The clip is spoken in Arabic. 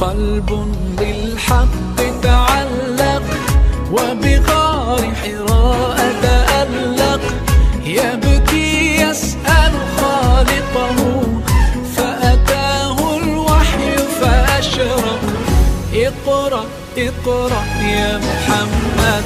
قلب بالحق تعلق وبغار حراء تألق، يبكي يسأل خالقه فأتاه الوحي فأشرق. اقرأ اقرأ يا محمد،